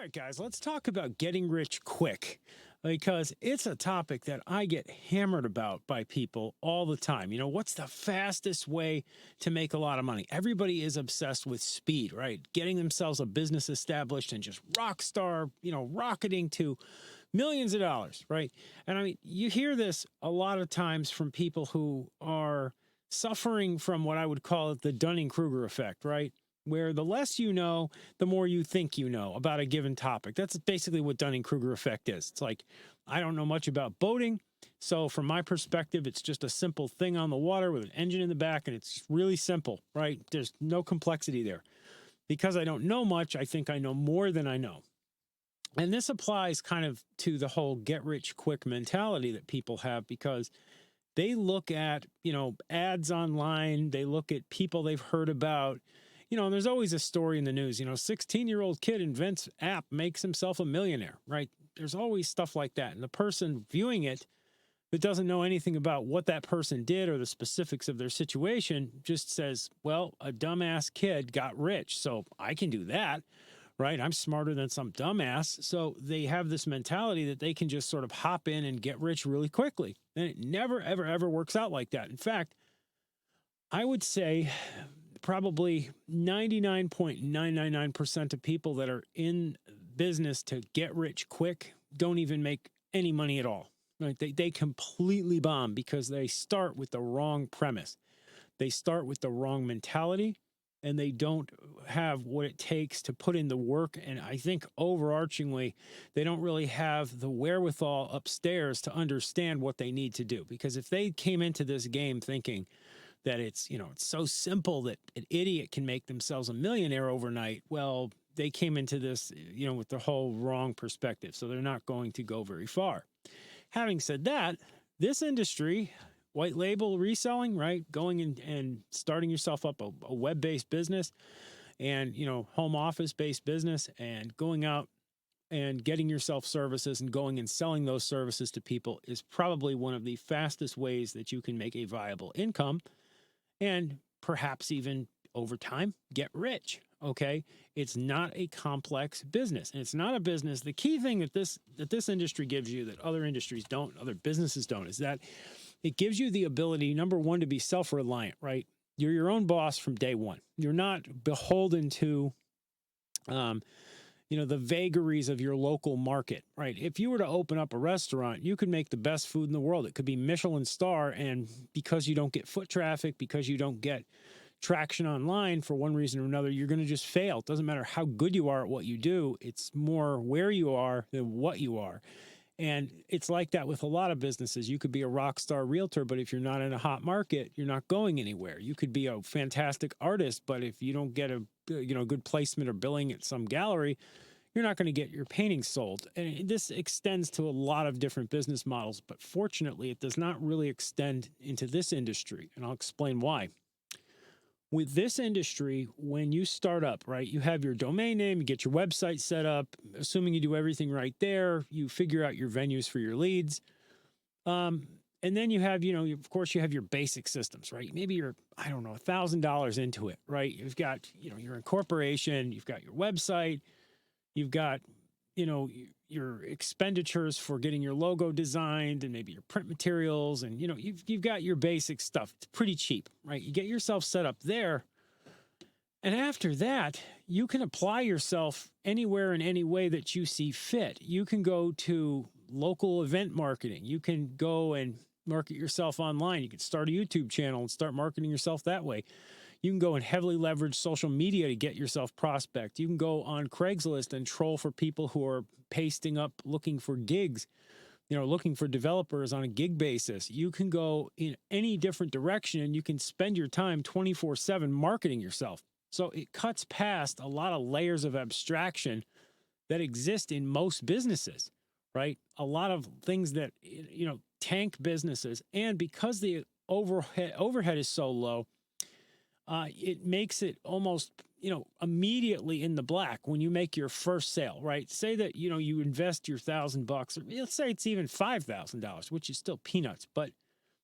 right, guys, let's talk about getting rich quick because it's a topic that I get hammered about by people all the time. What's the fastest way to make a lot of money? Everybody is obsessed with speed, right? Getting themselves a business established and just rock star, rocketing to millions of dollars, right? And I mean, you hear this a lot of times from people who are suffering from what I would call it the Dunning-Kruger effect, right? Where the less you know, the more you think you know about a given topic. That's basically what Dunning-Kruger effect is. It's like, I don't know much about boating, so from my perspective, it's just a simple thing on the water with an engine in the back, and it's really simple, right? There's no complexity there. Because I don't know much, I think I know more than I know. And this applies kind of to the whole get-rich-quick mentality that people have because they look at, ads online, they look at people they've heard about. And there's always a story in the news, 16-year-old kid invents app, makes himself a millionaire, right? There's always stuff like that. And the person viewing it that doesn't know anything about what that person did or the specifics of their situation just says, well, a dumbass kid got rich, so I can do that, right? I'm smarter than some dumbass. So they have this mentality that they can just sort of hop in and get rich really quickly. And it never, ever, ever works out like that. In fact, I would say probably 99.999% of people that are in business to get rich quick don't even make any money at all. Right? They completely bomb because they start with the wrong premise. They start with the wrong mentality, and they don't have what it takes to put in the work. And I think overarchingly, they don't really have the wherewithal upstairs to understand what they need to do. Because if they came into this game thinking that it's so simple that an idiot can make themselves a millionaire overnight, well, they came into this, with the whole wrong perspective. So they're not going to go very far. Having said that, this industry, white label reselling, right? Going and starting yourself up a web-based business and, home office-based business and going out and getting yourself services and going and selling those services to people is probably one of the fastest ways that you can make a viable income and perhaps even over time get rich. Okay. It's not a complex business, and it's not a business. The key thing that this industry gives you that other industries don't, other businesses don't, is that it gives you the ability, number one, to be self-reliant, right? You're your own boss from day one. You're not beholden to, the vagaries of your local market, right? If you were to open up a restaurant, you could make the best food in the world. It could be Michelin star, and because you don't get foot traffic, because you don't get traction online for one reason or another, you're going to just fail. It doesn't matter how good you are at what you do. It's more where you are than what you are. And it's like that with a lot of businesses. You could be a rock star realtor, but if you're not in a hot market, you're not going anywhere. You could be a fantastic artist, but if you don't get a good placement or billing at some gallery, you're not going to get your paintings sold. And this extends to a lot of different business models, but fortunately, it does not really extend into this industry. And I'll explain why. With this industry, when you start up, right, you have your domain name, you get your website set up, assuming you do everything right there, you figure out your venues for your leads. And then you have, of course, you have your basic systems, right? Maybe you're, $1,000 into it, right? You've got, your incorporation, you've got your website, you've got, your expenditures for getting your logo designed and maybe your print materials. And, you've got your basic stuff. It's pretty cheap, right? You get yourself set up there. And after that, you can apply yourself anywhere in any way that you see fit. You can go to local event marketing. You can go and market yourself online. You can start a YouTube channel and start marketing yourself that way. You can go and heavily leverage social media to get yourself prospect. You can go on Craigslist and troll for people who are pasting up looking for gigs, looking for developers on a gig basis. You can go in any different direction, and you can spend your time 24/7 marketing yourself. So it cuts past a lot of layers of abstraction that exist in most businesses, right? A lot of things that, tank businesses. And because the overhead is so low, it makes it almost, immediately in the black when you make your first sale, right? Say that, you invest your $1,000, or let's say it's even $5,000, which is still peanuts, but,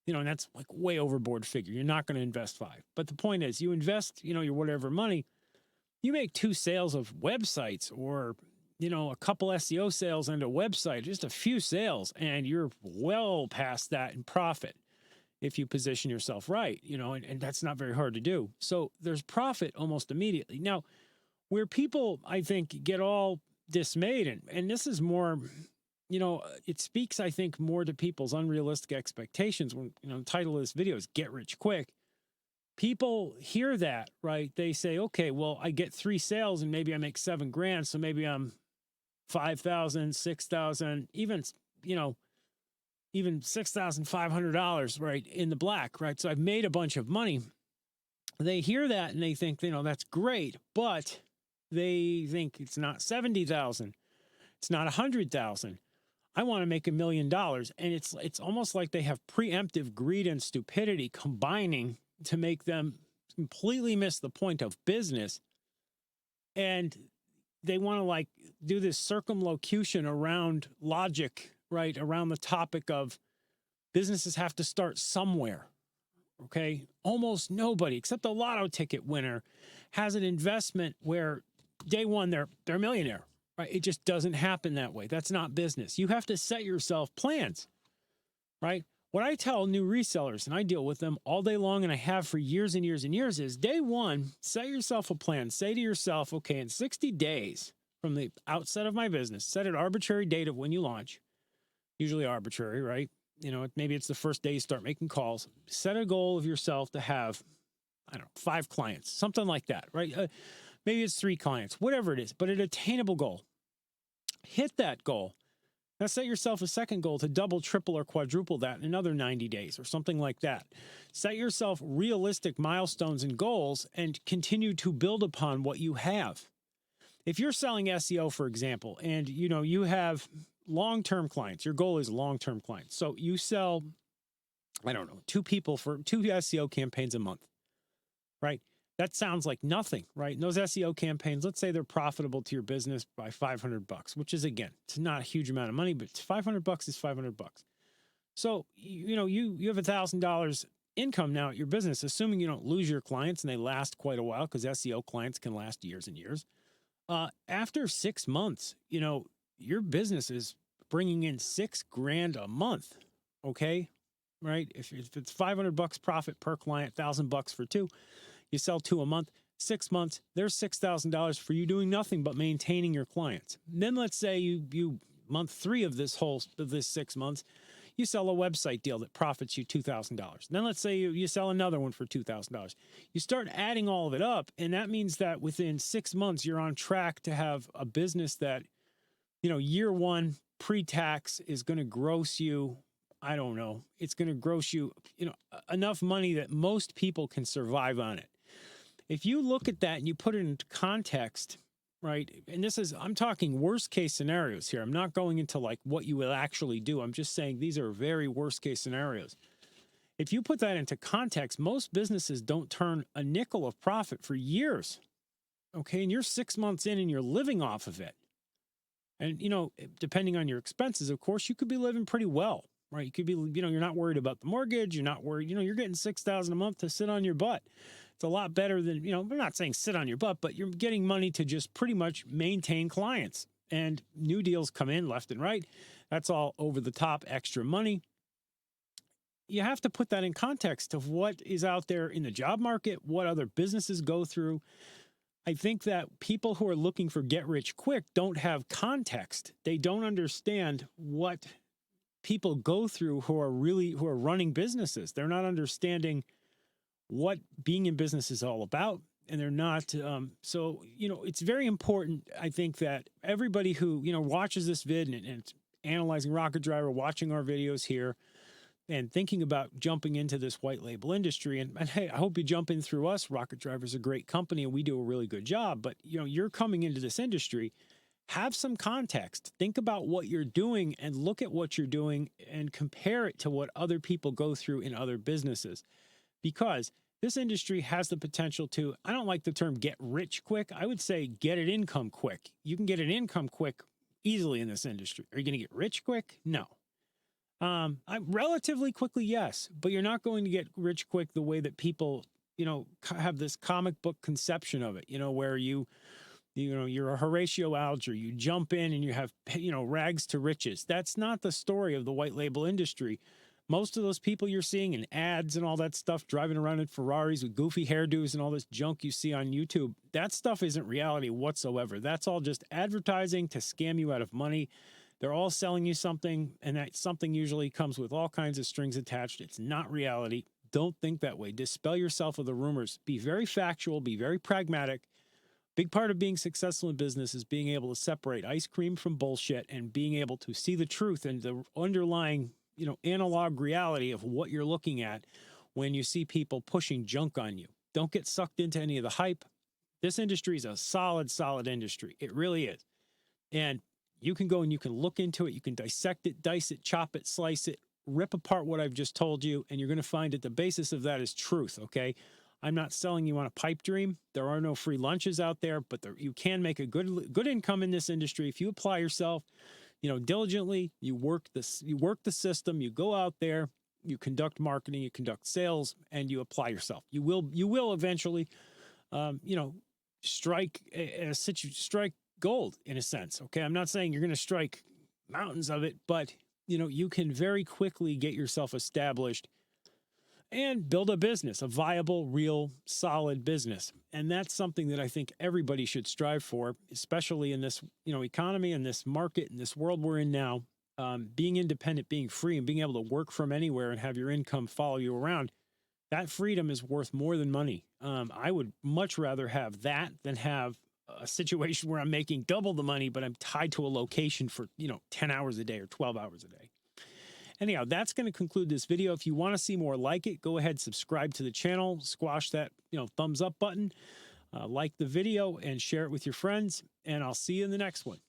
and that's like way overboard figure. You're not going to invest five. But the point is, you invest, your whatever money, you make 2 sales of websites or, a couple SEO sales and a website, just a few sales, and you're well past that in profit if you position yourself right, and that's not very hard to do. So there's profit almost immediately. Now, where people, I think, get all dismayed, and this is more, it speaks, I think, more to people's unrealistic expectations when, the title of this video is Get Rich Quick. People hear that, right? They say, okay, well, I get 3 sales and maybe I make $7,000. So maybe I'm 5,000, 6,000, even $6,500, right, in the black, right? So I've made a bunch of money. They hear that and they think, that's great, but they think it's not 70,000, it's not 100,000. I want to make $1 million, and it's almost like they have preemptive greed and stupidity combining to make them completely miss the point of business, and they want to like do this circumlocution around logic, right, around the topic of businesses have to start somewhere. Okay, almost nobody except a lotto ticket winner has an investment where day one they're a millionaire. Right? It just doesn't happen that way. That's not business. You have to set yourself plans, right? What I tell new resellers, and I deal with them all day long, and I have for years and years and years, is day one, set yourself a plan. Say to yourself, okay, in 60 days from the outset of my business, set an arbitrary date of when you launch, usually arbitrary, right? Maybe it's the first day you start making calls. Set a goal of yourself to have, 5 clients, something like that, right? Maybe it's 3 clients, whatever it is, but an attainable goal. Hit that goal. Now set yourself a second goal to double, triple, or quadruple that in another 90 days or something like that. Set yourself realistic milestones and goals and continue to build upon what you have. If you're selling SEO, for example, and you have long-term clients, your goal is long-term clients. So you sell, 2 people for 2 SEO campaigns a month, right? That sounds like nothing, right? And those SEO campaigns, let's say they're profitable to your business by $500, which is, again, it's not a huge amount of money, but $500 is $500. So, you have $1,000 income now at your business, assuming you don't lose your clients and they last quite a while, because SEO clients can last years and years. After 6 months, your business is bringing in $6,000 a month. Okay. Right. If it's $500 profit per client, $1,000 for 2, you sell 2 a month, 6 months, there's $6,000 for you doing nothing but maintaining your clients. And then let's say you month 3 of this 6 months, you sell a website deal that profits you $2,000. Then let's say you sell another one for $2,000. You start adding all of it up, and that means that within 6 months, you're on track to have a business that, year one pre-tax is going to gross you, it's going to gross you, enough money that most people can survive on it. If you look at that and you put it into context, right? And I'm talking worst case scenarios here. I'm not going into like what you will actually do. I'm just saying these are very worst case scenarios. If you put that into context, most businesses don't turn a nickel of profit for years. Okay. And you're 6 months in and you're living off of it. And, depending on your expenses, of course, you could be living pretty well, right? You could be, you're not worried about the mortgage. You're not worried, you're getting $6,000 a month to sit on your butt. It's a lot better than, we're not saying sit on your butt, but you're getting money to just pretty much maintain clients, and new deals come in left and right. That's all over the top extra money. You have to put that in context of what is out there in the job market, what other businesses go through. I think that people who are looking for get rich quick don't have context. They don't understand what people go through who are running businesses. They're not understanding what being in business is all about. And they're not, so, it's very important, I think, that everybody who, watches this vid and analyzing Rocket Driver, watching our videos here, and thinking about jumping into this white label industry, and hey, I hope you jump in through us. Rocket Driver is a great company and we do a really good job, but, you're coming into this industry, have some context, think about what you're doing and look at what you're doing and compare it to what other people go through in other businesses. Because this industry has the potential to, I don't like the term get rich quick. I would say get an income quick. You can get an income quick easily in this industry. Are you going to get rich quick? No. Relatively quickly, yes, but you're not going to get rich quick the way that people, have this comic book conception of it, where you You know, you're a Horatio Alger, you jump in and you have, you know, rags to riches. That's not the story of the white label industry. Most of those people you're seeing in ads and all that stuff, driving around in Ferraris with goofy hairdos and all this junk you see on YouTube, that stuff isn't reality whatsoever. That's all just advertising to scam you out of money. They're all selling you something, and that something usually comes with all kinds of strings attached. It's not reality. Don't think that way. Dispel yourself of the rumors. Be very factual, be very pragmatic. Big part of being successful in business is being able to separate ice cream from bullshit and being able to see the truth and the underlying, you know, analog reality of what you're looking at when you see people pushing junk on you. Don't get sucked into any of the hype. This industry is a solid, solid industry. It really is. And you can go and you can look into it. You can dissect it, dice it, chop it, slice it, rip apart what I've just told you. And you're going to find that the basis of that is truth. Okay. I'm not selling you on a pipe dream. There are no free lunches out there, but you can make a good income in this industry if you apply yourself, you know, diligently. You work the system. You go out there, you conduct marketing, you conduct sales, and you apply yourself. You will eventually, you know, strike strike gold in a sense. Okay, I'm not saying you're going to strike mountains of it, but you know, you can very quickly get yourself established and build a business, a viable, real, solid business. And that's something that I think everybody should strive for, especially in this, you know, economy and this market and this world we're in now. Being independent, being free, and being able to work from anywhere and have your income follow you around, that freedom is worth more than money. I would much rather have that than have a situation where I'm making double the money, but I'm tied to a location for, you know, 10 hours a day or 12 hours a day. Anyhow, that's going to conclude this video. If you want to see more like it, go ahead, subscribe to the channel, squash that, you know, thumbs up button, like the video and share it with your friends, and I'll see you in the next one.